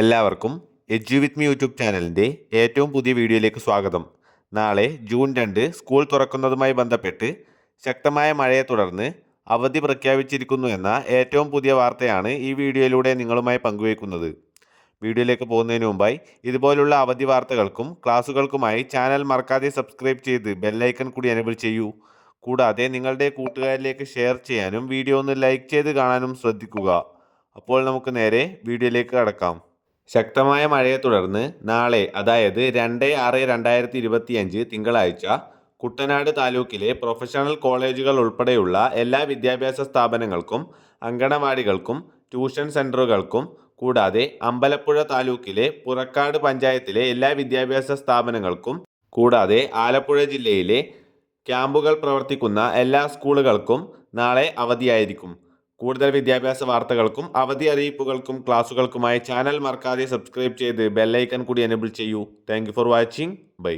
എല്ലാവർക്കും edu with me YouTube ചാനലിൻ്റെ ഏറ്റവും പുതിയ വീഡിയോയിലേക്ക് സ്വാഗതം. നാളെ ജൂൺ 2 സ്കൂൾ തുറക്കുന്നതുമായി ബന്ധപ്പെട്ട് ശക്തമായ മഴയെ തുടർന്ന് അവധി പ്രഖ്യാപിച്ചിരിക്കുന്നു എന്ന ഏറ്റവും പുതിയ വാർത്തയാണ് ഈ വീഡിയോയിലൂടെ നിങ്ങളുമായി പങ്കുവയ്ക്കുന്നത്. വീഡിയോയിലേക്ക് പോകുന്നതിന് മുമ്പായി ഇതുപോലുള്ള അവധി വാർത്തകൾക്കും ക്ലാസുകൾക്കുമായി ചാനൽ മറക്കാതെ സബ്സ്ക്രൈബ് ചെയ്ത് ബെല്ലൈക്കൺ കൂടി എനേബിൾ ചെയ്യൂ. കൂടാതെ നിങ്ങളുടെ കൂട്ടുകാരിലേക്ക് ഷെയർ ചെയ്യാനും വീഡിയോ ഒന്ന് ലൈക്ക് ചെയ്ത് കാണാനും ശ്രദ്ധിക്കുക. അപ്പോൾ നമുക്ക് നേരെ വീഡിയോയിലേക്ക് കടക്കാം. ശക്തമായ മഴയെ തുടർന്ന് നാളെ അതായത് 2/6/2025 തിങ്കളാഴ്ച കുട്ടനാട് താലൂക്കിലെ പ്രൊഫഷണൽ കോളേജുകൾ ഉൾപ്പെടെയുള്ള എല്ലാ വിദ്യാഭ്യാസ സ്ഥാപനങ്ങൾക്കും അങ്കണവാടികൾക്കും ട്യൂഷൻ സെൻ്ററുകൾക്കും കൂടാതെ അമ്പലപ്പുഴ താലൂക്കിലെ പുറക്കാട് പഞ്ചായത്തിലെ എല്ലാ വിദ്യാഭ്യാസ സ്ഥാപനങ്ങൾക്കും കൂടാതെ ആലപ്പുഴ ജില്ലയിലെ ക്യാമ്പുകൾ പ്രവർത്തിക്കുന്ന എല്ലാ സ്കൂളുകൾക്കും നാളെ അവധിയായിരിക്കും. കൂടുതൽ വിദ്യാഭ്യാസ വാർത്തകൾക്കും അവധി അറിയിപ്പുകൾക്കും ക്ലാസുകൾക്കുമായി ചാനൽ മറക്കാതെ സബ്സ്ക്രൈബ് ചെയ്ത് ബെല്ലൈക്കൺ കൂടി എനേബിൾ ചെയ്യൂ. Thank you for watching. By.